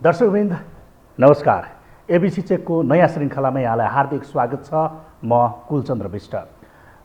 दर्शकवृन्द नमस्कार। एबिसी चेकको नयाँ श्रृङ्खलामा यहाँलाई हार्दिक स्वागत छ। म कुलचन्द्र विष्ट।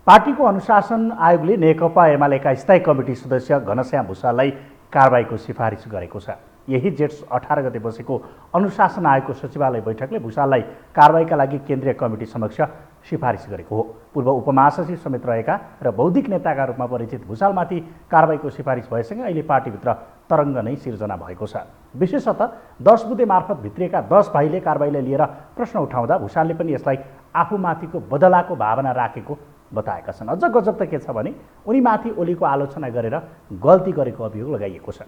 पार्टीको अनुशासन आयोगले नेकपा एमालेका स्थायी कमिटी सदस्य घनश्याम भुसाललाई कारबाहीको सिफारिस गरेको छ। यही जेठ 18 गते बसेको अनुशासन आयोगको सचिवालय बैठकले भुसाललाई कारबाहीका लागि केन्द्रीय कमिटी समक्ष सिफारिस गरेको हो। पूर्व उपमहासचिव समेत रहेका र बौद्धिक नेताका रूपमा परिचित भुसालमाथि कारबाहीको सिफारिस भएसँगै अहिले पार्टीभित्र तरङ्ग नै सिर्जना भएको छ। विशेषतः 10 बुँदे मार्फत भित्रिएका 10 भाइले कारबाहीलाई लिएर प्रश्न उठाउँदा भुसालले पनि यसलाई आफूमाथिको बदलाको भावना राखेको बताएका छन्। अझ गजब त के छ भने उनीमाथि ओलीको आलोचना गरेर गल्ती गरेको अभियोग लगाइएको छ।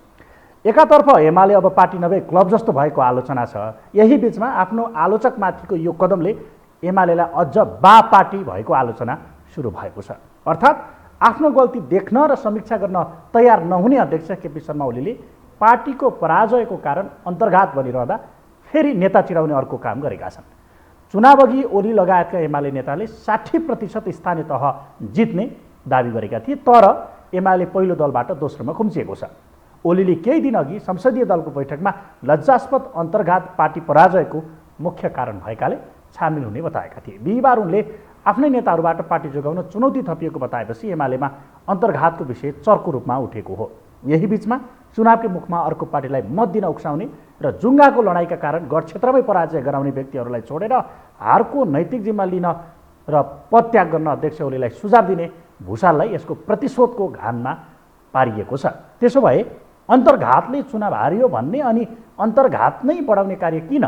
एकातर्फ एमाले अब पार्टी नभए क्लब जस्तो भएको आलोचना छ। यही बीचमा आफ्नो आलोचकमाथिको यो कदमले एमालेलाई अझ बा पार्टी भएको आलोचना सुरु भएको छ। अर्थात् आफ्नो गल्ती देख्न र समीक्षा गर्न तयार नहुने अध्यक्ष केपी शर्मा ओलीले पार्टीको पराजयको कारण अन्तर्घात बनिरहँदा फेरि नेता चिराउने अर्को काम गरेका छन्। चुनावअघि ओली लगायतका एमाले नेताले 60% स्थानीय तह जित्ने दाबी गरेका थिए, तर एमाले पहिलो दलबाट दोस्रोमा खुम्चिएको छ। ओलीले केही दिन अघि संसदीय दलको बैठकमा लज्जास्पद अन्तर्घात पार्टी पराजयको मुख्य कारण भएकाले छामेल हुने बताएका थिए। बिहिबार उनले आफ्नै नेताहरूबाट पार्टी जोगाउन चुनौती थपिएको बताएपछि एमालेमा अन्तर्घातको विषय चर्को रूपमा उठेको हो। यही बीचमा चुनावकै मुखमा अर्को पार्टीलाई मत दिन उक्साउने र जुङ्गाको लडाईँका कारण गढ क्षेत्रमै पराजय गराउने व्यक्तिहरूलाई छोडेर हारको नैतिक जिम्मा लिन र पदत्याग गर्न अध्यक्ष ओलीलाई सुझाव दिने भुसाललाई यसको प्रतिशोधको घाममा पारिएको छ। त्यसो भए अन्तर्घातले चुनाव हारियो भन्ने अनि अन्तर्घात नै बढाउने कार्य किन?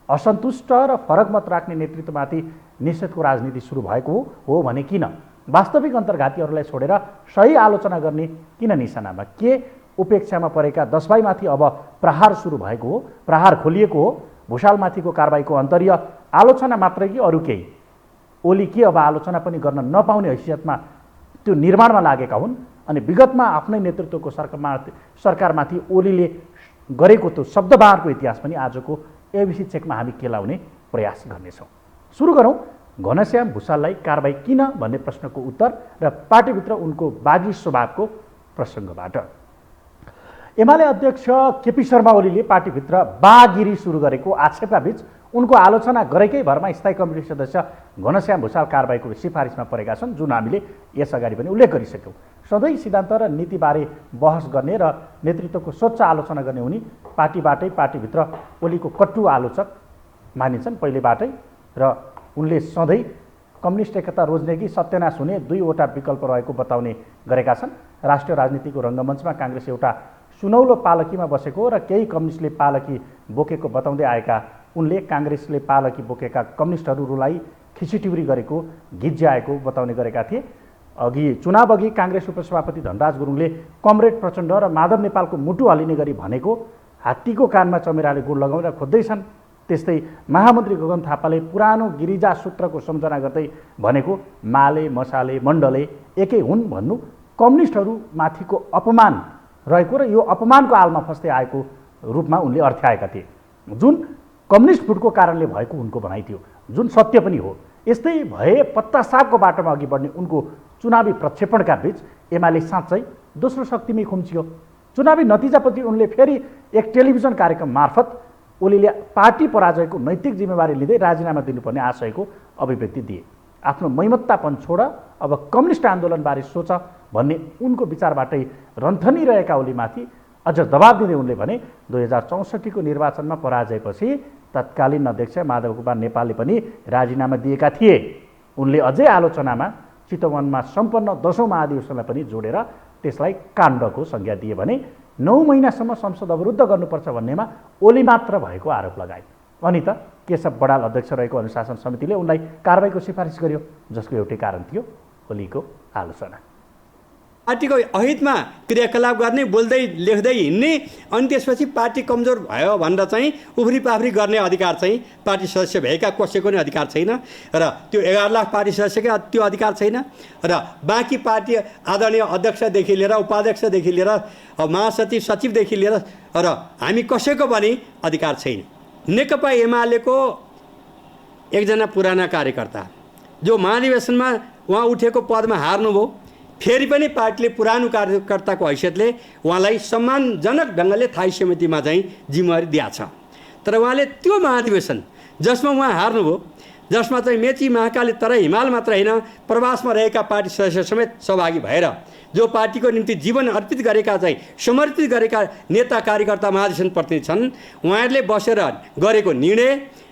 असन्तुष्ट र फरक मत राख्ने नेतृत्वमाथि निषेधको राजनीति सुरु भएको हो भने किन? वास्तविक अन्तर्घातीहरूलाई छोडेर सही आलोचना गर्ने किन निशानामा? के उपेक्षामा परेका 10 भाइमाथि अब प्रहार सुरु भएको हो? प्रहार खोलिएको हो? भुसालमाथिको कारबाहीको अन्तर्य आलोचना मात्रै कि अरू केही? ओली के अब आलोचना पनि गर्न नपाउने हैसियतमा त्यो निर्माणमा लागेका हुन्? अनि विगतमा आफ्नै नेतृत्वको सरकारमाथि ओलीले गरेको त्यो शब्दबारको इतिहास पनि आजको एबिसी चेकमा हामी केलाउने प्रयास गर्नेछौँ। सुरु गरौँ घनश्याम भुसाललाई कारबाही किन भन्ने प्रश्नको उत्तर र पार्टीभित्र उनको बागी स्वभावको प्रसङ्गबाट। एमाले अध्यक्ष केपी शर्मा ओलीले पार्टीभित्र बागिरी सुरु गरेको आक्षेपका बीच उनको आलोचना गरेकै भरमा स्थायी कमिटी सदस्य घनश्याम भुसाल कारबाहीको सिफारिसमा परेका छन्, जुन हामीले यसअगाडि पनि उल्लेख गरिसक्यौँ। सधैँ सिद्धान्त र नीतिबारे बहस गर्ने र नेतृत्वको स्वच्छ आलोचना गर्ने उनी पार्टीबाटै पार्टीभित्र ओलीको कट्टु आलोचक मानिन्छन् पहिलेबाटै, र उनले सधैँ कम्युनिस्ट एकता रोज्ने कि सत्यानाश हुने दुईवटा विकल्प रहेको बताउने गरेका छन्। राष्ट्रिय राजनीतिको रङ्गमञ्चमा काङ्ग्रेस एउटा सुनौलो पालकीमा बसेको र केही कम्युनिस्टले पालकी बोकेको बताउँदै आएका उनले काङ्ग्रेसले पालकी बोकेका कम्युनिस्टहरूलाई खिचिटिउरी गरेको गिज्याएको बताउने गरेका थिए। चुनाव अघि काङ्ग्रेस उपसभापति धनराज गुरुङले कमरेड प्रचण्ड र माधव नेपालको मुटु हलिने गरी भनेको हात्तीको कानमा चमेराले गुड लगाउन खोज्दैछन्। त्यस्तै महामन्त्री गगन थापाले पुरानो गिरिजा सूत्रको सम्झना गर्दै भनेको माले मसाले मण्डले एकै हुन् भन्नु कम्युनिस्टहरू माथिको अपमान रहेको र यो अपमानको आलमा फस्दै आएको रूपमा उनले अर्थ्याएका थिए, जुन कम्युनिस्ट फुटको कारणले भएको उनको भनाइ थियो, जुन सत्य पनि हो। यस्तै भए पत्तासापको बाटोमा अघि बढ्ने उनको चुनावी प्रक्षेपणका बीच एमाले साँच्चै दोस्रो शक्तिमै खुम्चियो। चुनावी नतिजापछि उनले फेरि एक टेलिभिजन कार्यक्रम मार्फत ओलीले पार्टी पराजयको नैतिक जिम्मेवारी लिँदै राजीनामा दिनुपर्ने आशयको अभिव्यक्ति दिए। आफ्नो मैमत्तापन छोड, अब कम्युनिस्ट आन्दोलनबारे सोच भन्ने उनको विचारबाटै रन्थनी रहेका ओलीमाथि अझ दबाब दिँदै उनले भने 2064 को निर्वाचनमा पराजयपछि तत्कालीन अध्यक्ष माधव कुमार नेपालले पनि राजीनामा दिएका थिए। उनले अझै आलोचनामा चितवनमा सम्पन्न 10औं महाधिवेशनलाई पनि जोडेर त्यसलाई काण्डको संज्ञा दिए भने 9 महिनासम्म संसद अवरुद्ध गर्नुपर्छ भन्नेमा ओली मात्र भएको आरोप लगाए। अनि त केशव बडाल अध्यक्ष रहेको अनुशासन समितिले उनलाई कारबाहीको सिफारिस गर्यो, जसको एउटै कारण थियो ओलीको आलोचना। पार्टीको अहितमा क्रियाकलाप गर्ने, बोल्दै लेख्दै हिँड्ने, अनि त्यसपछि पार्टी कमजोर भयो भनेर चाहिँ उफ्री पाफ्री गर्ने अधिकार चाहिँ पार्टी सदस्य भएका कसैको नै अधिकार छैन र त्यो 11 लाख पार्टी सदस्यकै त्यो अधिकार छैन र बाँकी पार्टी आदरणीय अध्यक्षदेखि लिएर उपाध्यक्षदेखि लिएर महासचिव सचिवदेखि लिएर र हामी कसैको पनि अधिकार छैन। नेकपा एमालेको एकजना पुराना कार्यकर्ता जो महाधिवेशनमा उहाँ उठेको पदमा हार्नुभयो, फेरि पनि पार्टीले पुरानो कार्यकर्ताको हैसियतले उहाँलाई सम्मानजनक ढङ्गले थाई समितिमा चाहिँ जिम्मेवारी दिएको छ तर उहाँले त्यो महाधिवेशन जसमा उहाँ हार्नुभयो, जसमा चाहिँ मेची महाकाली तराई हिमाल मात्र होइन प्रवासमा रहेका पार्टी सदस्य समेत सहभागी भएर जो पार्टीको निम्ति जीवन अर्पित गरेका चाहिँ समर्पित गरेका नेता कार्यकर्ता महाधिवेशन प्रतिनिधि छन्, उहाँहरूले बसेर गरेको निर्णय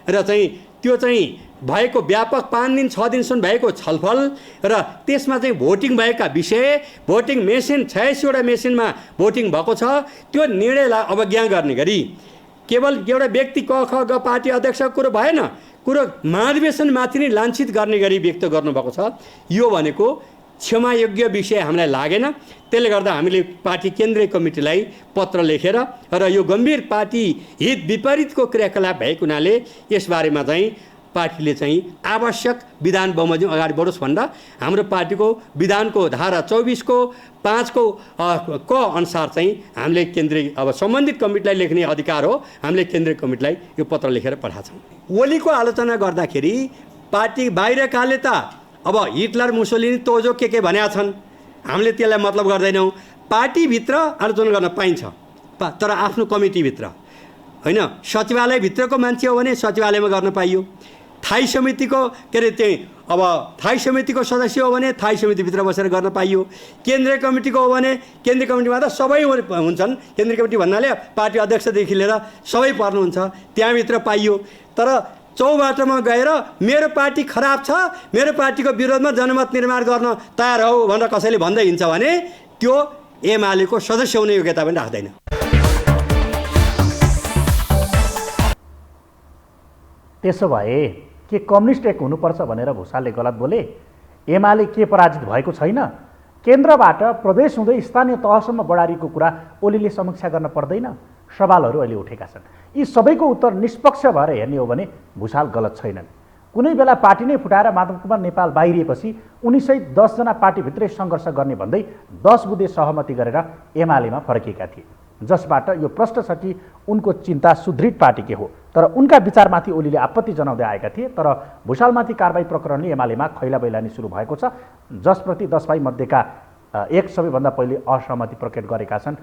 र चाहिँ त्यो चाहिँ भएको व्यापक 5 दिन 6 दिनसम्म भएको छलफल र त्यसमा चाहिँ भोटिङ भएका विषय, भोटिङ मेसिन 86वटा मेसिनमा भोटिङ भएको छ, त्यो निर्णयलाई अवज्ञा गर्ने गरी केवल एउटा व्यक्ति क ख ग पार्टी अध्यक्षको कुरो भएन, कुरो महाधिवेशनमाथि नै लाञ्छित गर्ने गरी व्यक्त गर्नुभएको छ। यो भनेको क्षमायोग्य विषय हामीलाई लागेन। त्यसले गर्दा हामीले पार्टी केन्द्रीय कमिटीलाई पत्र लेखेर र यो गम्भीर पार्टी हित विपरीतको क्रियाकलाप भएको हुनाले यसबारेमा चाहिँ पार्टीले चाहिँ आवश्यक विधान बमोजिम अगाडि बढोस् भनेर हाम्रो पार्टीको विधानको धारा 24 को 5 को क अनुसार चाहिँ हामीले केन्द्रीय अब सम्बन्धित कमिटीलाई लेख्ने अधिकार हो, हामीले केन्द्रीय कमिटीलाई यो पत्र लेखेर पठाएको छौँ। ओलीको आलोचना गर्दाखेरि पार्टी बाहिरकाले त अब हिटलर मुसोलिनी तोजो के भनेका छन्, हामीले त्यसलाई मतलब गर्दैनौँ। पार्टीभित्र आलोचना गर्न पाइन्छ तर आफ्नो कमिटीभित्र होइन। सचिवालयभित्रको मान्छे हो भने सचिवालयमा गर्न पाइयो, थाई समितिको के अरे त्यही अब थाई समितिको सदस्य हो भने थाई समितिभित्र बसेर गर्न पाइयो, केन्द्रीय कमिटीको हो भने केन्द्रीय कमिटीमा त सबै हुन्छन्। केन्द्रीय कमिटी भन्नाले पार्टी अध्यक्षदेखि लिएर सबै पर्नुहुन्छ, त्यहाँभित्र पाइयो। तर चौबाटोमा गएर मेरो पार्टी खराब छ, मेरो पार्टीको विरोधमा जनमत निर्माण गर्न तयार हो भनेर कसैले भन्दै हिँड्छ भने त्यो एमालेको सदस्य हुने योग्यता पनि राख्दैन। त्यसो भए के कम्युनिस्ट एक हुनुपर्छ भनेर भुसालले गलत बोले? एमाले के पराजित भएको छैन? केन्द्रबाट प्रदेश हुँदै स्थानीय तहसम्म बढारीको कुरा ओलीले समीक्षा गर्न पर्दैन? सवालहरू अहिले उठेका छन्। यी सबैको उत्तर निष्पक्ष भएर हेर्ने हो भने भुसाल गलत छैनन्। कुनै बेला पार्टी नै फुटाएर माधव कुमार नेपाल बाहिरिएपछि उनीसहित 10 जना पार्टीभित्रै सङ्घर्ष गर्ने भन्दै 10 बुँदे सहमति गरेर एमालेमा फर्किएका थिए, जसबाट यो प्रश्न छ कि उनको चिन्ता सुदृढ पार्टी के हो। तर उनका विचारमाथि ओलीले आपत्ति जनाउँदै आएका थिए। तर भुसालमाथि कारबाही प्रकरणले एमालेमा खैला बैलानी सुरु भएको छ, जसप्रति 10 भाइ मध्येका एक सबैभन्दा पहिले असहमति प्रकट गरेका छन्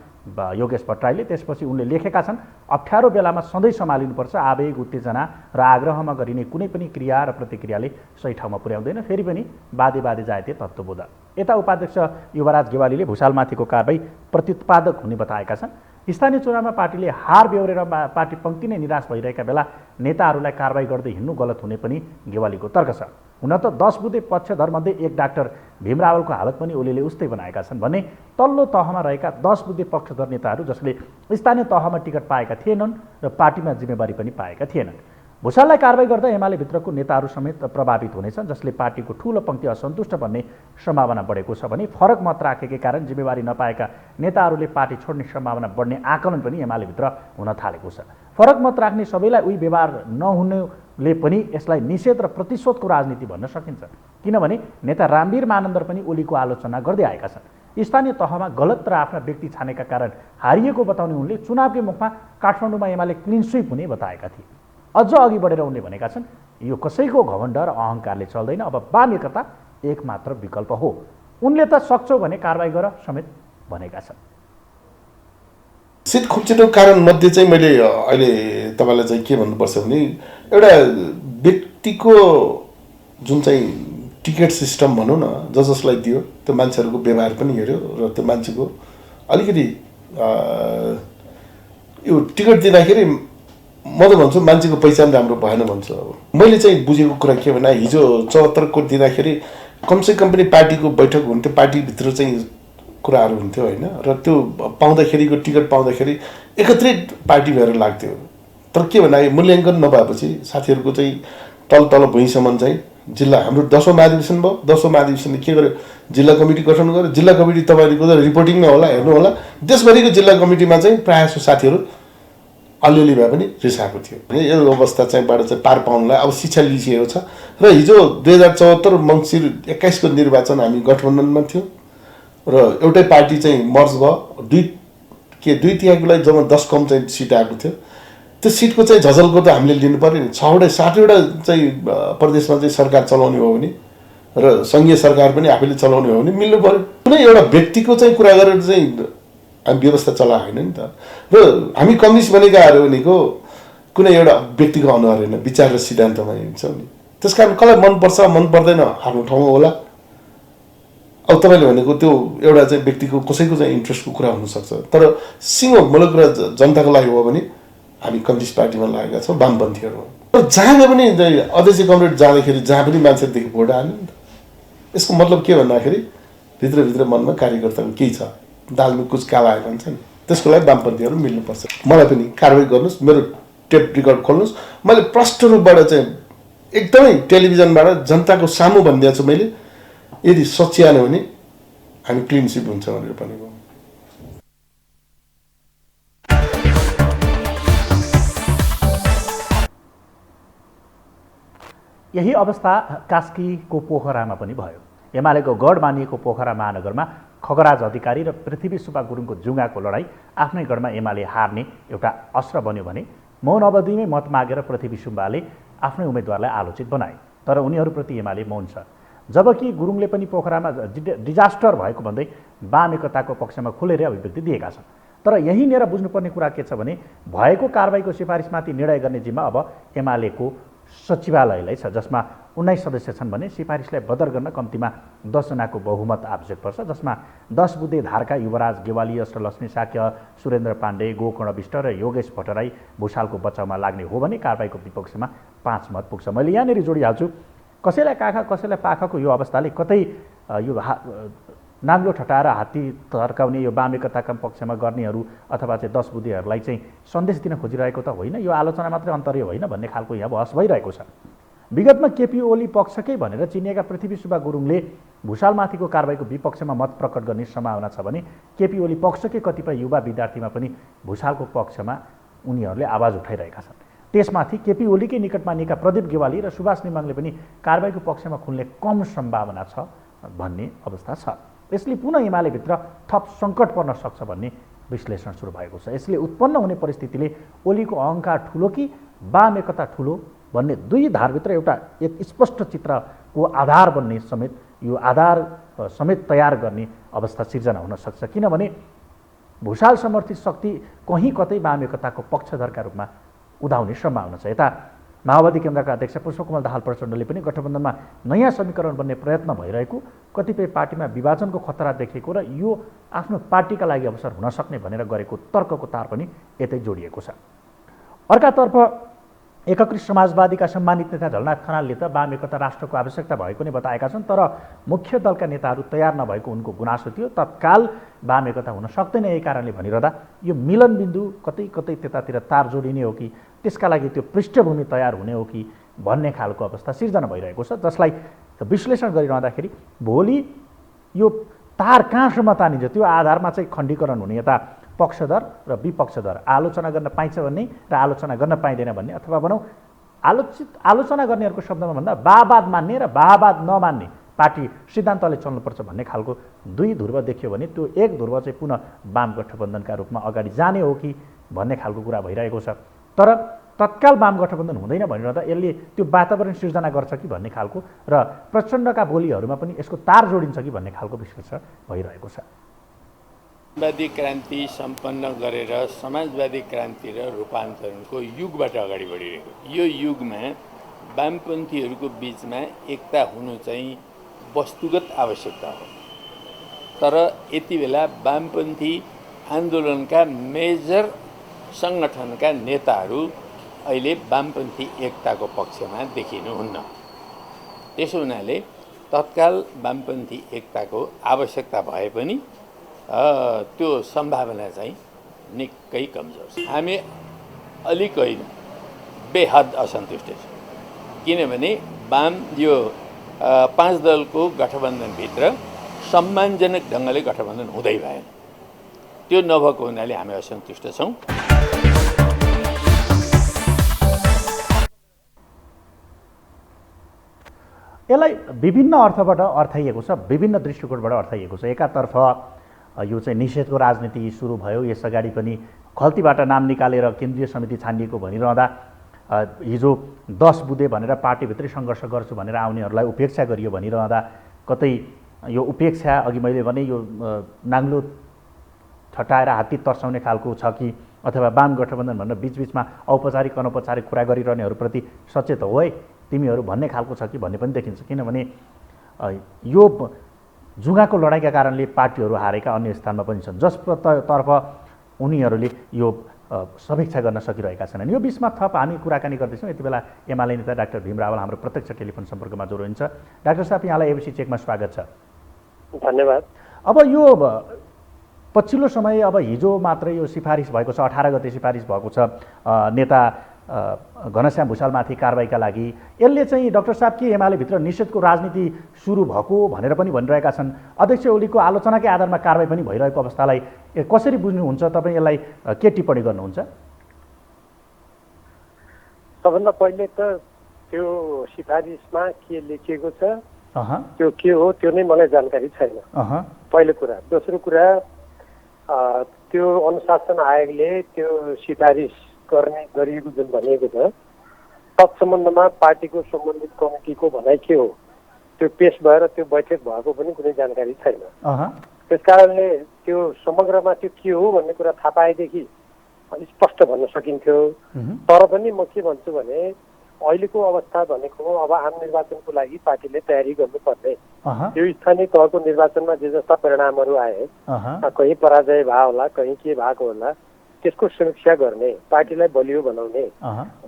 योगेश भट्टराईले। त्यसपछि उनले लेखेका छन्, अप्ठ्यारो बेलामा सधैँ सम्हालिनुपर्छ, आवेग उत्तेजना र आग्रहमा गरिने कुनै पनि क्रिया र प्रतिक्रियाले सही ठाउँमा पुर्याउँदैन, फेरि पनि बाधे बाधे जायते तत्त्वबोध। यता उपाध्यक्ष युवराज गेवालीले भुसालमाथिको कारबाही प्रत्युत्पादक हुने बताएका छन्। स्थानीय चुनावमा पार्टीले हार बेहोरेर पार्टी पङ्क्ति नै निराश भइरहेका बेला नेताहरूलाई कारबाही गर्दै हिँड्नु गलत हुने पनि गेवालीको तर्क छ। हुन त 10 बुँदे पक्षधरमध्ये एक डाक्टर भीम रावलको हालत पनि ओलीले उस्तै बनाएका छन् भने तल्लो तहमा रहेका 10 बुँदे पक्षधर नेताहरू जसले स्थानीय तहमा टिकट पाएका थिएनन् र पार्टीमा जिम्मेवारी पनि पाएका थिएनन्। भुसाललाई कारबाही गर्दा एमाले भित्रको नेताहरू समेत प्रभावित हुनेछन्, जसले पार्टीको ठूलो पङ्क्ति असन्तुष्ट बन्ने सम्भावना बढेको छ भने फरक मत राखेकै कारण जिम्मेवारी नपाएका नेताहरूले पार्टी छोड्ने सम्भावना बढ्ने आकलन पनि एमालेभित्र हुन थालेको छ। फरक मत राख्ने सबैलाई उही व्यवहार नहुनेले पनि यसलाई निषेध र प्रतिशोधको राजनीति भन्न सकिन्छ, किनभने नेता रामवीर मानन्दर पनि ओलीको आलोचना गर्दै आएका छन्। स्थानीय तहमा गलत र आफ्ना व्यक्ति छानेका कारण हारिएको बताउने उनले चुनावकै मुखमा काठमाडौँमा एमाले क्लिन स्विप हुने बताएका थिए। अझ अघि बढेर उनले भनेका छन्, यो कसैको घमण्ड र अहङ्कारले चल्दैन, अब वाम एकता एक मात्र विकल्प हो। उनले त सक्छौ भने कारबाही गर समेत भनेका छन्। सिट खुम्चिनुको कारण मध्ये चाहिँ मैले अहिले तपाईँलाई चाहिँ के भन्नुपर्छ भने एउटा व्यक्तिको जुन चाहिँ टिकट सिस्टम भनौँ न, जसलाई दियो त्यो मान्छेहरूको व्यवहार पनि हेऱ्यो र त्यो मान्छेको अलिकति यो टिकट दिँदाखेरि म त भन्छु मान्छेको पहिचान राम्रो भएन भन्छु। अब मैले चाहिँ बुझेको कुरा के भने हिजो 74 को दिँदाखेरि कमसेकम पनि पार्टीको बैठक हुन्थ्यो, पार्टीभित्र चाहिँ कुराहरू हुन्थ्यो होइन, र त्यो पाउँदाखेरिको टिकट पाउँदाखेरि एकत्रित पार्टी भएर लाग्थ्यो। तर के भने मूल्याङ्कन नभएपछि साथीहरूको चाहिँ तल भुइँसम्म चाहिँ जिल्ला हाम्रो 10औं महाधिवेशन भयो। 10औं महाधिवेशनले के गर्यो, जिल्ला कमिटी गठन गर्यो। जिल्ला कमिटी तपाईँहरूको त रिपोर्टिङमा होला, हेर्नु होला, देशभरिको जिल्ला कमिटीमा चाहिँ प्रायः जसो साथीहरू अलिअलि भए पनि रिसाएको थियो। यो अवस्था चाहिँबाट चाहिँ पार पाउनलाई अब शिक्षा लिइसकेको छ र हिजो 2074 मङ्सिर 21 को निर्वाचन हामी गठबन्धनमा थियौँ र एउटै पार्टी चाहिँ मर्ज भयो। दुई तिहाईको लागि जम्मा 10 कम चाहिँ सिट आएको थियो। त्यो सिटको चाहिँ झझल्को त हामीले लिनु पऱ्यो नि। 7वटा चाहिँ प्रदेशमा चाहिँ सरकार चलाउने हो भने र सङ्घीय सरकार पनि आफैले चलाउने हो भने मिल्नु पऱ्यो। कुनै एउटा व्यक्तिको चाहिँ कुरा गरेर चाहिँ हामी व्यवस्था चला होइन नि त। र हामी कम्युनिस्ट बनेकाहरू भनेको कुनै एउटा व्यक्तिको अनुहार होइन, विचार र सिद्धान्तमा हिँड्छ नि। त्यस कारण कसलाई मनपर्छ मन पर्दैन आफ्नो ठाउँमा होला। अब तपाईँले भनेको त्यो एउटा चाहिँ व्यक्तिको कसैको चाहिँ इन्ट्रेस्टको कुरा हुनसक्छ, तर सिङ्गो मूलक र जनताको लागि हो भने हामी कम्युनिस्ट पार्टीमा लागेका छौँ, वामपन्थीहरू। तर जहाँ गए पनि अध्यक्ष कमरेड जाँदाखेरि जहाँ पनि मान्छेदेखि भोट हाल्नु नि त। यसको मतलब के भन्दाखेरि भित्रभित्र मनमा कार्यकर्ताको केही छ, दालमा कुछ काला आएर हुन्छ नि, त्यसको लागि वामपन्थीहरू मिल्नुपर्छ। मलाई पनि कारवाही गर्नुहोस्, मेरो टेप रेकर्ड खोल्नुहोस्। मैले प्रष्ट रूपबाट चाहिँ एकदमै टेलिभिजनबाट जनताको सामु भनिदिएको छु मैले, यदि सच्याएन भने हामी क्लिन सिप हुन्छ भनेर भनेको। यही अवस्था कास्कीको पोखरामा पनि भयो। एमालेको गढ मानिएको पोखरा महानगरमा खगराज अधिकारी र पृथ्वी सुब्बा गुरुङको जुङ्गाको लडाईँ आफ्नै गढमा एमाले हार्ने एउटा अस्त्र बन्यो भने मौन अवधिमै मत मागेर पृथ्वी सुब्बाले आफ्नै उम्मेदवारलाई आलोचित बनाए। तर उनीहरूप्रति एमाले मौन छ। जबकि गुरुङले पनि पोखरामा डिजास्टर भएको भन्दै वाम एकताको पक्षमा खुलेर अभिव्यक्ति दिएका छन्। तर यहीँनिर बुझ्नुपर्ने कुरा के छ भने भएको कारबाहीको सिफारिसमाथि निर्णय गर्ने जिम्मा अब एमालेको सचिवालयलाई छ, जसमा 19 सदस्य छन् भने सिफारिसलाई बदर गर्न कम्तीमा 10 जनाको बहुमत आवश्यक पर्छ, जसमा 10 बुद्धे धारका युवराज गेवाली, अष्टलक्ष्मी शाक्य, सुरेन्द्र पाण्डे, गोकर्ण विष्ट र योगेश भट्टराई भुषालको बचाउमा लाग्ने हो भने कारबाहीको विपक्षमा 5 मत पुग्छ। मैले यहाँनिर जोडिहाल्छु, कसैलाई काखा कसैलाई पाखाको यो अवस्थाले कतै यो नाङ्लो ठटाएर हात्ती तर्काउने यो वाम एकताका पक्षमा गर्नेहरू अथवा चाहिँ 10 बुद्धेहरूलाई चाहिँ सन्देश दिन खोजिरहेको त होइन, यो आलोचना मात्रै अन्तर्य होइन भन्ने खालको यहाँ बहस भइरहेको छ। विगतमा केपी ओली पक्षकै भनेर चिनिएका पृथ्वी सुब्बा गुरुङले भुषालमाथिको कारबाहीको विपक्षमा मत प्रकट गर्ने सम्भावना छ भने केपी ओली पक्षकै कतिपय युवा विद्यार्थीमा पनि भुषालको पक्षमा उनीहरूले आवाज उठाइरहेका छन्। त्यसमाथि केपी ओलीकै निकट मानिएका प्रदीप गेवाली र सुभाष निमाङले पनि कारबाहीको पक्षमा खुल्ने कम सम्भावना छ भन्ने अवस्था छ। यसले पुनः एमालेभित्र थप सङ्कट पर्न सक्छ भन्ने विश्लेषण सुरु भएको छ। यसले उत्पन्न हुने परिस्थितिले ओलीको अहङ्कार ठुलो कि वाम एकता ठुलो भन्ने दुई धारभित्र एउटा एक स्पष्ट चित्रको आधार बन्ने समेत यो आधार समेत तयार गर्ने अवस्था सिर्जना हुन सक्छ। किनभने भुषाल समर्थित शक्ति कहीँ कतै वाम एकताको पक्षधरका रूपमा उदाउने सम्भावना छ। यता माओवादी केन्द्रका अध्यक्ष पुष्पकमल दाहाल प्रचण्डले पनि गठबन्धनमा नयाँ समीकरण बन्ने प्रयत्न भइरहेको, कतिपय पार्टीमा विभाजनको खतरा देखेको र यो आफ्नो पार्टीका लागि अवसर हुन सक्ने भनेर गरेको तर्कको तार पनि यतै जोडिएको छ। अर्कातर्फ एकीकृत समाजवादीका सम्मानित नेता झलनाथ खनालले त वाम एकता राष्ट्रको आवश्यकता भएको नै बताएका छन्, तर मुख्य दलका नेताहरू तयार नभएको उनको गुनासो थियो। तत्काल वाम एकता हुन सक्दैन, यही कारणले भनिरहँदा यो मिलनबिन्दु कतै कतै त्यतातिर तार जोडिने हो कि त्यसका लागि त्यो पृष्ठभूमि तयार हुने हो कि भन्ने खालको अवस्था सिर्जना भइरहेको छ, जसलाई विश्लेषण गरिरहँदाखेरि भोलि यो तार कहाँसम्म तानिन्छ त्यो आधारमा चाहिँ खण्डीकरण हुने, यता पक्षधर र विपक्षधर आलोचना गर्न पाइन्छ भन्ने र आलोचना गर्न पाइँदैन भन्ने, अथवा भनौँ आलोचना गर्नेहरूको शब्दमा भन्दा वाहवाद मान्ने र वाहवाद नमान्ने पार्टी सिद्धान्तले चल्नुपर्छ भन्ने खालको दुई ध्रुव देखियो भने त्यो एक ध्रुव चाहिँ पुनः वाम गठबन्धनका रूपमा अगाडि जाने हो कि भन्ने खालको कुरा भइरहेको छ। तर तत्काल वाम गठबन्धन हुँदैन भनिरहँदा यसले त्यो वातावरण सिर्जना गर्छ कि भन्ने खालको र प्रचण्डका बोलीहरूमा पनि यसको तार जोडिन्छ कि भन्ने खालको विश्लेषण भइरहेको छ। समाजवादी क्रान्ति सम्पन्न गरेर समाजवादी क्रान्ति र रूपान्तरणको युगबाट अगाडि बढिरहेको यो युगमा वामपन्थीहरूको बिचमा एकता हुनु चाहिँ वस्तुगत आवश्यकता हो। तर यति बेला वामपन्थी आन्दोलनका मेजर सङ्गठनका नेताहरू अहिले वामपन्थी एकताको पक्षमा देखिनुहुन्न। त्यसो हुनाले तत्काल वामपन्थी एकताको आवश्यकता भए पनि त्यो सम्भावना चाहिँ निकै कमजोर छ। हामी अलिक होइन बेहद असन्तुष्ट छौँ, किनभने वाम यो 5 दलको गठबन्धनभित्र सम्मानजनक ढङ्गले गठबन्धन हुँदै भएन, त्यो नभएको हुनाले हामी असन्तुष्ट छौँ। यसलाई विभिन्न अर्थबाट अर्थाइएको छ, विभिन्न दृष्टिकोणबाट अर्थाइएको छ। एकातर्फ यो चाहिँ निषेधको राजनीति सुरु भयो, यस अगाडि पनि खल्तीबाट नाम निकालेर केन्द्रीय समिति छानिएको भनिरहँदा हिजो 10 बुँदे भनेर पार्टीभित्रै सङ्घर्ष गर्छु भनेर आउनेहरूलाई उपेक्षा गरियो भनिरहँदा कतै यो उपेक्षा अघि मैले भने यो नाङ्लो ठटाएर हात्ती तर्साउने खालको छ कि अथवा वाम गठबन्धन भनेर बिचबिचमा औपचारिक अनौपचारिक कुरा गरिरहनेहरूप्रति सचेत हो है तिमीहरू भन्ने खालको छ कि भन्ने पनि देखिन्छ। किनभने यो जुगाको लडाइँका कारणले पार्टीहरू हारेका अन्य स्थानमा पनि छन् जसतर्फ उनीहरूले यो समीक्षा गर्न सकिरहेका छैनन्। यो बिचमा थप हामी कुराकानी गर्दैछौँ। यति बेला एमाले नेता डाक्टर भीम रावल हाम्रो प्रत्यक्ष टेलिफोन सम्पर्कमा जोडिन्छ। डाक्टर साहब, यहाँलाई एबिसी चेकमा स्वागत छ। धन्यवाद। अब यो पछिल्लो समय अब हिजो मात्रै यो सिफारिस भएको छ, 18 गते सिफारिस भएको छ नेता घनश्याम भुषालमाथि कारबाहीका लागि। यसले चाहिँ डाक्टर साहब के एमालेभित्र निषेधको राजनीति सुरु भएको भनेर पनि भनिरहेका छन्। अध्यक्ष ओलीको आलोचनाकै आधारमा कारबाही पनि भइरहेको अवस्थालाई कसरी बुझ्नुहुन्छ तपाईँ? यसलाई के टिप्पणी गर्नुहुन्छ? सबभन्दा पहिले त त्यो सिफारिसमा के लेखिएको छ त्यो के हो त्यो नै मलाई जानकारी छैन, पहिलो कुरा। दोस्रो कुरा, त्यो अनुशासन आयोगले त्यो सिफारिस गरिएको जुन भनिएको छ तत्सम्बन्धमा पार्टीको सम्बन्धित कमिटीको भनाइ के हो त्यो पेश भएर त्यो बैठक भएको पनि कुनै जानकारी छैन। त्यस कारणले त्यो समग्रमा त्यो के हो भन्ने कुरा थाहा पाएदेखि स्पष्ट भन्न सकिन्थ्यो। तर पनि म के भन्छु भने अहिलेको अवस्था भनेको अब आम निर्वाचनको लागि पार्टीले तयारी गर्नुपर्ने। यो स्थानीय तहको निर्वाचनमा जे जस्ता परिणामहरू आए, कहीँ पराजय भयो होला, कहीँ के भएको होला, त्यसको समीक्षा गर्ने, पार्टीलाई बलियो बनाउने,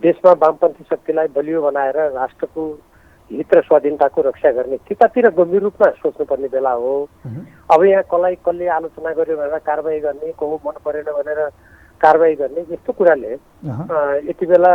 देशमा वामपन्थी शक्तिलाई बलियो बनाएर राष्ट्रको हित र स्वाधीनताको रक्षा गर्ने, त्यतातिर गम्भीर रूपमा सोच्नुपर्ने बेला हो। अब यहाँ कसले आलोचना गर्यो भनेर कारबाही गर्ने, को मन परेन भनेर कारबाही गर्ने, यस्तो कुराले यति बेला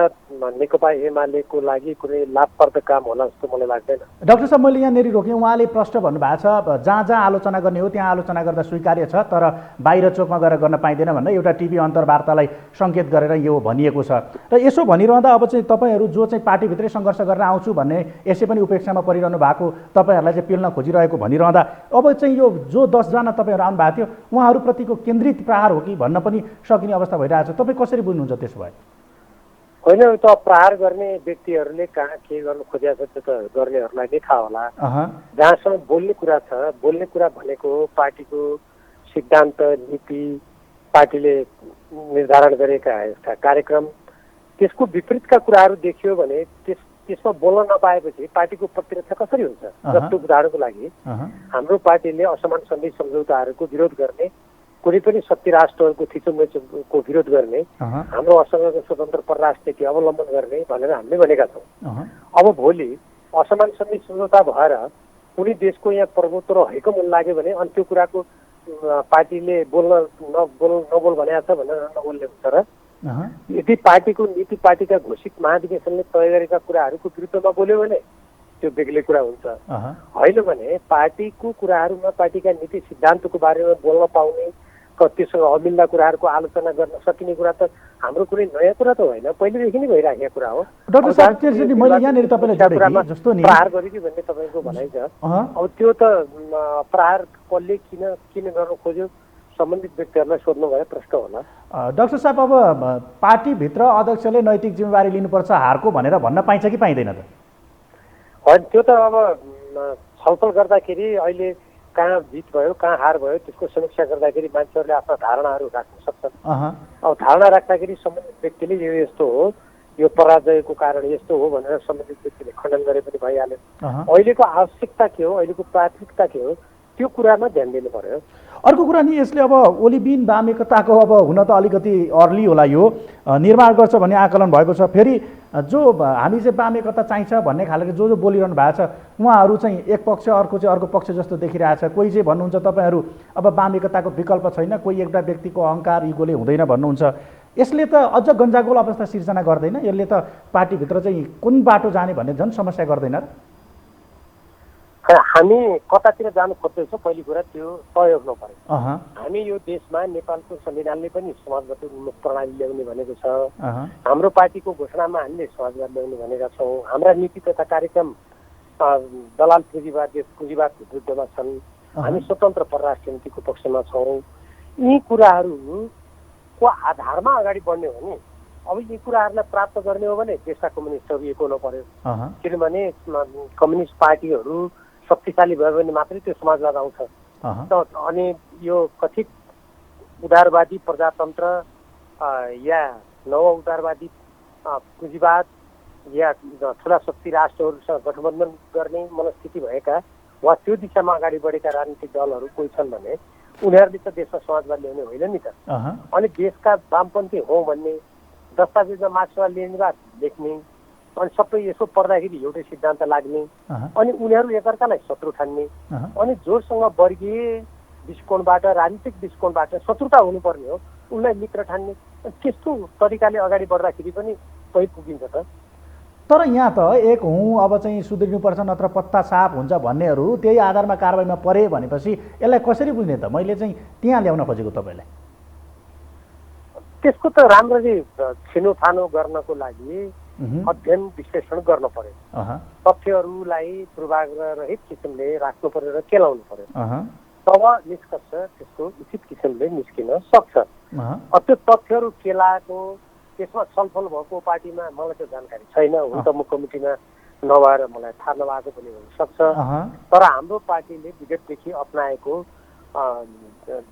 नेकपा एमालेको लागि कुनै लाभप्रद काम होला जस्तो मलाई लाग्दैन। डाक्टर साहब, मैले यहाँनिर रोकेँ। उहाँले प्रश्न भन्नुभएको छ जहाँ जहाँ आलोचना गर्ने हो त्यहाँ आलोचना गर्दा स्वीकार्य छ, तर बाहिर चोकमा गएर गर्न पाइँदैन भनेर एउटा टिभी अन्तर्वार्तालाई सङ्केत गरेर यो भनिएको छ। र यसो भनिरहँदा अब चाहिँ तपाईँहरू जो चाहिँ पार्टीभित्रै सङ्घर्ष गरेर आउँछु भन्ने यसै पनि उपेक्षामा परिरहनु भएको, तपाईँहरूलाई चाहिँ पिल्न खोजिरहेको भनिरहँदा अब चाहिँ यो जो 10 जना तपाईँहरू आउनुभएको थियो उहाँहरूप्रतिको केन्द्रित प्रहार हो कि भन्न पनि सकिने अवस्था भइरहेको छ। तपाईँ कसरी बुझ्नुहुन्छ त्यसो भए? होइन, त प्रहार गर्ने व्यक्तिहरूले कहाँ के गर्नु खोजेको छ त्यो त गर्नेहरूलाई नै थाहा होला। जहाँसम्म बोल्ने कुरा छ, बोल्ने कुरा भनेको पार्टीको सिद्धान्त, नीति, पार्टीले निर्धारण गरेका कार्यक्रम, त्यसको विपरीतका कुराहरू देखियो भने त्यसमा बोल्न नपाएपछि पार्टीको प्रतिरक्षा कसरी हुन्छ? जस्तो उदाहरणको लागि हाम्रो पार्टीले असमान सन्धि सम्झौताहरूको विरोध गर्ने, कुनै पनि शक्ति राष्ट्रहरूको थिचोमिचोको विरोध गर्ने, हाम्रो असँग स्वतन्त्र परराष्ट्र नीति अवलम्बन गर्ने भनेर हामीले भनेका छौँ। अब भोलि असमान सन्धि सम्झौता भएर कुनै देशको यहाँ प्रभुत्व रहेको मन लाग्यो भने अनि त्यो कुराको पार्टीले नबोल भनेको छ भनेर नबोल्ने हुन्छ। र यदि पार्टीको नीति, पार्टीका घोषित महाधिवेशनले तय गरेका कुराहरूको विरुद्धमा बोल्यो भने त्यो बेग्लै कुरा हुन्छ। होइन भने पार्टीको कुराहरूमा, पार्टीका नीति सिद्धान्तको बारेमा बोल्न पाउने, त्योसँग अमिल्दा कुराहरूको आलोचना गर्न सकिने कुरा त हाम्रो कुनै नयाँ कुरा त होइन, पहिलेदेखि नै भइराखेको कुरा हो। डाक्टर साहब, मैले यहाँनिर तपाईँले जस्तो नि प्रहार गर्यो कि भन्ने तपाईँको भनाइ छ। अब त्यो त प्रहार कसले किन गर्न खोज्यो सम्बन्धित व्यक्तिहरूलाई सोध्नु भए प्रश्न होला। डाक्टर साहब, अब पार्टीभित्र अध्यक्षले नैतिक जिम्मेवारी लिनुपर्छ हारको भनेर भन्न पाइन्छ कि पाइँदैन त? होइन, त्यो त अब छलफल गर्दाखेरि अहिले कहाँ जित भयो, कहाँ हार भयो, त्यसको समीक्षा गर्दाखेरि मान्छेहरूले आफ्ना धारणाहरू राख्न सक्छन्। अब धारणा राख्दाखेरि सम्बन्धित व्यक्तिले यो यस्तो हो, यो पराजयको कारण यस्तो हो भनेर सम्बन्धित व्यक्तिले खण्डन गरे पनि भइहाल्यो। अहिलेको आवश्यकता के हो, अहिलेको प्राथमिकता के हो, त्यो कुरामा ध्यान दिनु पर्यो। अर्को कुरा नि यसले अब ओलीबिन वाम एकताको अब हुन त अलिकति अर्ली होला यो निर्माण गर्छ भन्ने आकलन भएको छ। फेरि जो हामी चाहिँ वाम एकता चाहिन्छ भन्ने खालको जो बोलिरहनु भएको छ उहाँहरू चाहिँ एक पक्ष अर्को चाहिँ अर्को पक्ष जस्तो देखिरहेछ। कोही चाहिँ भन्नुहुन्छ तपाईँहरू अब वाम एकताको विकल्प छैन, कोही एउटा व्यक्तिको अहङ्कार इगोले हुँदैन भन्नुहुन्छ। यसले त अझ गन्जागोल अवस्था सिर्जना गर्दैन? यसले त पार्टीभित्र चाहिँ कुन बाटो जाने भन्ने झन् समस्या गर्दैन र? हामी कतातिर जानु खोज्दैछौँ पहिलो कुरा त्यो तय हुनु पर्यो। हामी यो देशमा नेपालको संविधानले पनि समाजवादी उन्मुख प्रणाली ल्याउने भनेको छ। हाम्रो पार्टीको घोषणामा हामीले समाजवाद ल्याउने भनेका छौँ। हाम्रा नीति तथा कार्यक्रम दलाल पुँजीवादको विरुद्धमा छन्। हामी स्वतन्त्र परराष्ट्र नीतिको पक्षमा छौँ। यी कुराहरूको आधारमा अगाडि बढ्ने हो नि। अब यी कुराहरूलाई प्राप्त गर्ने हो भने देशका कम्युनिस्टहरू एक हुनु पर्यो। किनभने कम्युनिस्ट पार्टीहरू शक्तिशाली भयो भने मात्रै त्यो समाजवाद आउँछ। अनि यो कथित उदारवादी प्रजातन्त्र या नव उदारवादी पुँजीवाद या ठुला शक्ति राष्ट्रहरूसँग गठबन्धन गर्ने मनस्थिति भएका वा त्यो दिशामा अगाडि बढेका राजनीतिक दलहरू कोही छन् भने उनीहरूले त देशमा समाजवाद ल्याउने होइन नि त। अनि देशका वामपन्थी हो भन्ने दस्तावेजमा मार्क्सवाद लेनिनवाद लेख्ने अनि सबै यसो पढ्दाखेरि एउटै सिद्धान्त लाग्ने अनि उनीहरू एकअर्कालाई शत्रु ठान्ने अनि जोसँग वर्गीय दृष्टिकोणबाट राजनीतिक दृष्टिकोणबाट शत्रुता हुनुपर्ने हो उनलाई मित्र ठान्ने। त्यस्तो तरिकाले अगाडि बढ्दाखेरि पनि कहीँ पुगिन्छ त। तर यहाँ त एक हुँ अब चाहिँ सुध्रिनुपर्छ नत्र पत्ता साफ हुन्छ भन्नेहरू त्यही आधारमा कारबाहीमा परे भनेपछि यसलाई कसरी बुझ्ने त? मैले चाहिँ त्यहाँ ल्याउन खोजेको तपाईँलाई। त्यसको त राम्ररी छिनोफानो गर्नको लागि अध्ययन विश्लेषण गर्न पर्यो, तथ्यहरूलाई पूर्वाग्रह रहित किसिमले राख्नु पर्यो र केलाउनु पर्यो, तब निष्कर्ष त्यसको उचित किसिमले निस्किन सक्छ। त्यो तथ्यहरू केलाएको त्यसमा छलफल भएको पार्टीमा मलाई त जानकारी छैन, हुन त म कमिटीमा नभएर मलाई थाहा नभएको पनि हुनसक्छ। तर हाम्रो पार्टीले विगतदेखि अप्नाएको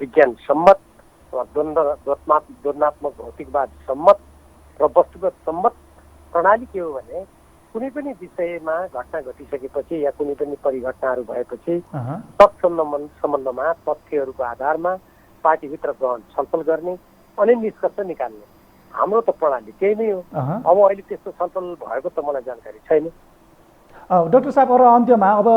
विज्ञान सम्मत द्वन्द्वात्मक भौतिकवाद सम्मत र वस्तुगत सम्मत प्रणाली के हो भने कुनै पनि विषयमा घटना घटिसकेपछि या कुनै पनि परिघटनाहरू भएपछि सम्बन्धमा तथ्यहरूको आधारमा पार्टीभित्र गहन छलफल गर्ने अनि निष्कर्ष निकाल्ने हाम्रो त प्रणाली त्यही नै हो। अब अहिले त्यस्तो छलफल भएको त मलाई जानकारी छैन। डाक्टर साहब, र अन्त्यमा अब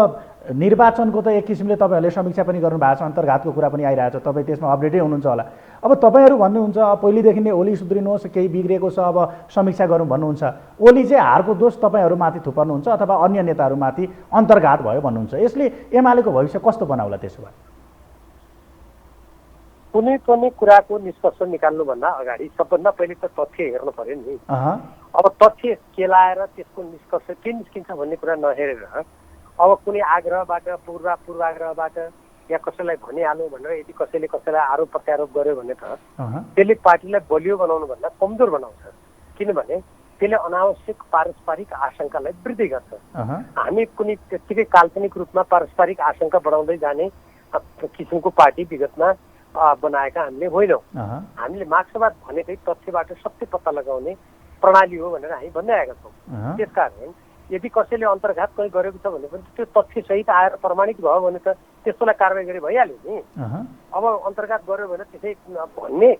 निर्वाचनको त एक किसिमले तपाईँहरूले समीक्षा पनि गर्नुभएको छ, अन्तर्घातको कुरा पनि आइरहेको छ, तपाईँ त्यसमा अपडेटै हुनुहुन्छ होला। अब तपाईँहरू भन्नुहुन्छ पहिलेदेखि नै ओली सुध्रिनुहोस्, केही बिग्रेको छ, अब समीक्षा गरौँ भन्नुहुन्छ। ओली चाहिँ हारको दोष तपाईँहरूमाथि थुपर्नुहुन्छ अथवा अन्य नेताहरूमाथि अन्तर्घात भयो भन्नुहुन्छ। यसले एमालेको भविष्य कस्तो बनाउला त्यसो भए? कुनै पनि कुराको निष्कर्ष निकाल्नुभन्दा अगाडि सबभन्दा पहिले त तथ्य हेर्नु पर्यो नि। अब तथ्य केलाएर त्यसको निष्कर्ष के निस्किन्छ भन्ने कुरा नहेरेर अब कुनै आग्रहबाट पूर्वाग्रहबाट या कसैलाई भनिहाल्नु भनेर यदि कसैले कसैलाई आरोप प्रत्यारोप गर्यो भने त त्यसले पार्टीलाई बलियो बनाउनु भन्दा कमजोर बनाउँछ, किनभने त्यसले अनावश्यक पारस्परिक आशंकालाई वृद्धि गर्छ। हामी कुनै त्यत्तिकै काल्पनिक रूपमा पारस्परिक आशंका बढाउँदै जाने किसिमको पार्टी विगतमा बनाएका हामीले होइनौँ। हामीले मार्क्सवाद भनेकै तथ्यबाट सत्य पत्ता लगाउने प्रणाली हो भनेर हामी भन्दै आएका छौँ। त्यसकारण यदि कसैले अन्तर्घात कहीँ गरेको छ भने पनि त्यो तथ्यसहित आएर प्रमाणित भयो भने त त्यसकोलाई कारवाही गरी भइहाल्यो नि। अब अन्तर्घात गर्यो भने त्यसै भन्ने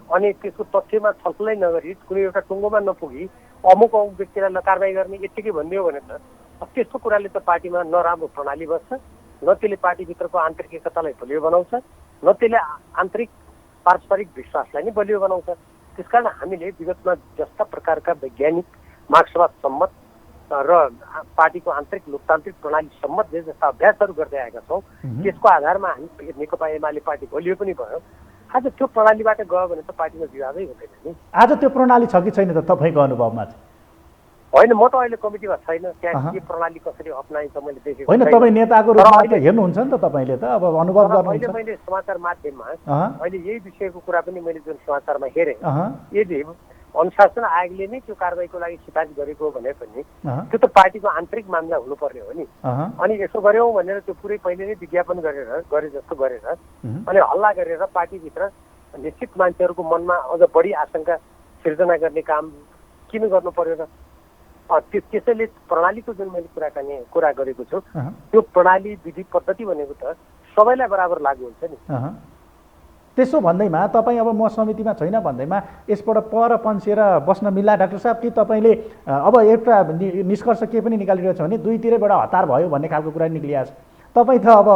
अनि त्यसको तथ्यमा छलफलै नगरी कुनै एउटा टुङ्गोमा नपुगी अमुक व्यक्तिलाई कारवाही गर्ने यत्तिकै भनिदियो भने त त्यस्तो कुराले त पार्टीमा नराम्रो प्रणाली बस्छ, न त्यसले पार्टीभित्रको आन्तरिक एकतालाई बलियो बनाउँछ, न त्यसले आन्तरिक पारस्परिक विश्वासलाई नै बलियो बनाउँछ। त्यसकारण हामीले विगतमा जस्ता प्रकारका वैज्ञानिक मार्क्सवाद सम्मत र पार्टीको आन्तरिक लोकतान्त्रिक प्रणाली सम्मत जे जस्ता अभ्यासहरू गर्दै आएका छौँ त्यसको आधारमा हामी नेकपा एमाले पार्टी बलियो पनि भयो। आज त्यो प्रणालीबाट गयो भने त पार्टीमा विवादै हुँदैन नि। आज त्यो प्रणाली छ कि छैन त तपाईँको अनुभवमा चाहिँ? होइन, म त अहिले कमिटीमा छैन, त्यहाँ के प्रणाली कसरी अप्नाइन्छ मैले देखेको होइन। तपाईँ नेताको रूपमा त हेर्नुहुन्छ नि त, तपाईँले त अब अनुभव गर्नुहुन्छ। मैले समाचार माध्यममा अहिले यही विषयको कुरा पनि मैले जुन समाचारमा हेरेँ, यदि अनुशासन आयोगले नै त्यो कारबाहीको लागि सिफारिस गरेको भने पनि त्यो त पार्टीको आन्तरिक मामला हुनुपर्ने हो नि। अनि यसो गर्यौँ भनेर त्यो पुरै पहिले नै विज्ञापन गरे जस्तो गरेर अनि हल्ला गरेर पार्टीभित्र निश्चित मान्छेहरूको मनमा अझ बढी आशंका सिर्जना गर्ने काम किन गर्नु पर्यो र? त्यसैले प्रणालीको जुन मैले कुरा गरेको छु त्यो प्रणाली विधि पद्धति भनेको त सबैलाई बराबर लागू हुन्छ नि। त्यसो भन्दैमा तपाईँ अब म समितिमा छैन भन्दैमा यसबाट पर पन्सेर बस्न मिल्ला डाक्टर साहब? कि तपाईँले अब एउटा निष्कर्ष के पनि निकालिरहेको छ भने दुईतिरैबाट हतार भयो भन्ने खालको कुरा निक्लिएको छ। तपाईँ त अब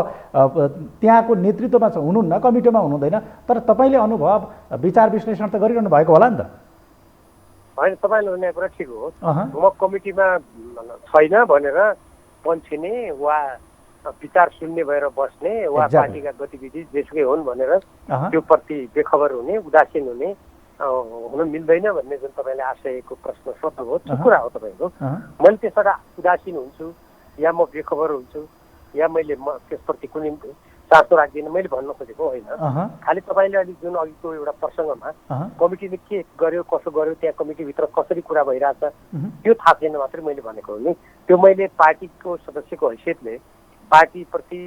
त्यहाँको नेतृत्वमा हुनुहुन्न, कमिटीमा हुनुहुँदैन, तर तपाईँले अनुभव विचार विश्लेषण त गरिरहनु भएको होला नि त? होइन, तपाईँले भन्ने कुरा ठिक हो। म कमिटीमा छैन भनेर पन्छिने वा विचार शून्य भएर बस्ने वा पार्टीका गतिविधि जेसुकै हुन् भनेर त्यो प्रति बेखबर हुने, उदासीन हुने हुन मिल्दैन भन्ने जुन तपाईँले आशयको प्रश्न सोध्नुभयो त्यो कुरा हो तपाईँको। मैले त्यसबाट उदासीन हुन्छु या म बेखबर हुन्छु या मैले त्यसप्रति कुनै चासो राख्दिनँ मैले भन्न खोजेको होइन। खालि तपाईँले अलिक जुन अघिको एउटा प्रसङ्गमा कमिटीले के गर्यो कसो गर्यो त्यहाँ कमिटीभित्र कसरी कुरा भइरहेछ त्यो थाहा छैन मात्रै मैले भनेको हो नि। त्यो मैले पार्टीको सदस्यको हैसियतले पार्टीप्रति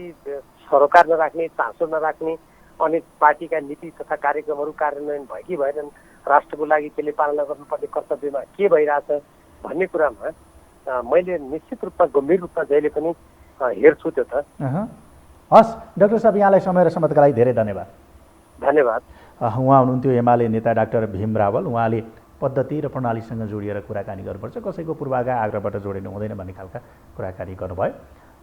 सरोकार नराख्ने, चासो नराख्ने अनि पार्टीका नीति तथा कार्यक्रमहरू कार्यान्वयन भयो कि भएनन् राष्ट्रको लागि त्यसले पालना गर्नुपर्ने कर्तव्यमा के भइरहेछ भन्ने कुरामा मैले निश्चित रूपमा गम्भीर रूपमा जहिले पनि हेर्छु त्यो त। हस् डाक्टर साहब, यहाँलाई समय र सम्मतका लागि धेरै धन्यवाद। धन्यवाद। उहाँ हुनुहुन्थ्यो एमाले नेता डाक्टर भीम रावल। उहाँले पद्धति र प्रणालीसँग जोडिएर कुराकानी गर्नुपर्छ, कसैको पूर्वाग्रह आग्रहबाट जोडिनु हुँदैन भन्ने खालका कुराकानी गर्नुभयो।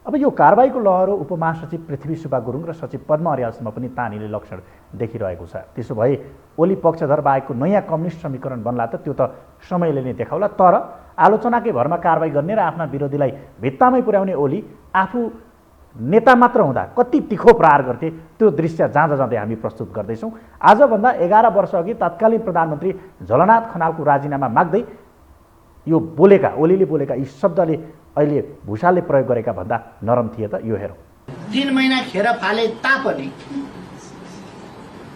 अब यो कारबाहीको लहरो उपमहासचिव पृथ्वी सुब्बा गुरुङ र सचिव पद्म अर्यालसम्म पनि तानिने लक्षण देखिरहेको छ। त्यसो भए ओली पक्षधर बाहेकको नयाँ कम्युनिस्ट समीकरण बन्ला त त्यो त समयले नै देखाउला। तर आलोचनाकै भरमा कारबाही गर्ने र आफ्ना विरोधीलाई भित्तामै पुर्याउने ओली आफू नेता मात्र हुँदा कति तिखो प्रहार गर्थे त्यो दृश्य जाँदा जाँदै हामी प्रस्तुत गर्दैछौँ। आजभन्दा 11 वर्ष अघि तत्कालीन प्रधानमन्त्री झलनाथ खनालको राजीनामा माग्दै यो बोलेका, ओलीले बोलेका यी शब्दले अहिले भुषालले प्रयोग गरेका भन्दा नरम थिए त। यो हेरौँ। 3 महिना खेर फाले तापनि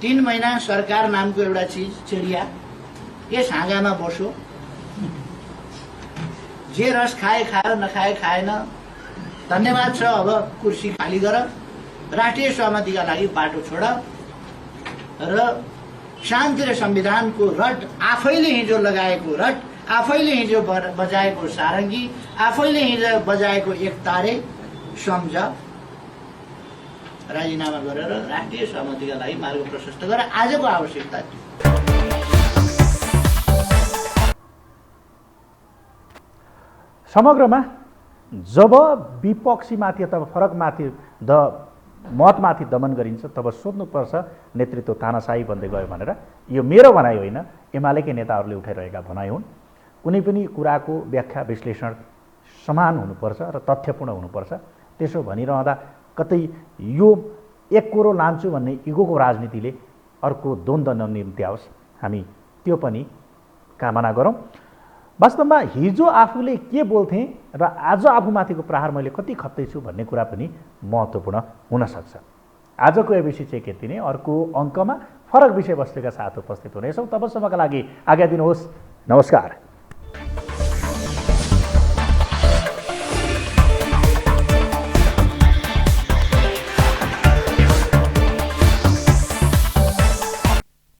3 महिना सरकार नामको एउटा चिज चिडिया यस हाँगामा बस्यो, जे रस खाए खायो, नखाए खाएन, धन्यवाद छ, अब कुर्सी खाली गर, राष्ट्रिय सहमतिका लागि बाटो छोड र शान्ति र संविधानको रट, आफैले हिजो लगाएको रट, आफैले हिजो बजाएको सारङ्गी, आफैले हिजो बजाएको एकतारे सम्झ, राजीनामा गरेर राष्ट्रिय सहमतिका लागि मार्ग प्रशस्त गर। आजको आवश्यकता समग्रमा जब विपक्षीमाथि अथवा फरकमाथि मतमाथि दमन गरिन्छ तब सोध्नुपर्छ नेतृत्व तानाशाही बन्दै गयो भनेर। यो मेरो भनाइ होइन, एमालेकै नेताहरूले उठाइरहेका भनाइ हुन्। कुनै पनि कुराको व्याख्या विश्लेषण समान हुनुपर्छ र तथ्यपूर्ण हुनुपर्छ। त्यसो भनिरहँदा कतै यो एक कोरो लान्छु भन्ने इगोको राजनीतिले अर्को द्वन्द्व ननिम्त्याओस्, हामी त्यो पनि कामना गरौँ। वास्तवमा हिजो आफूले के बोल्थेँ र आज आफूमाथिको प्रहार मैले कति खप्दैछु भन्ने कुरा पनि महत्त्वपूर्ण हुनसक्छ। आजको एबिसी चेक यति नै। अर्को अङ्कमा फरक विषयवस्तुका साथ उपस्थित हुनेछौँ। तबसम्मका लागि आज्ञा दिनुहोस्। नमस्कार।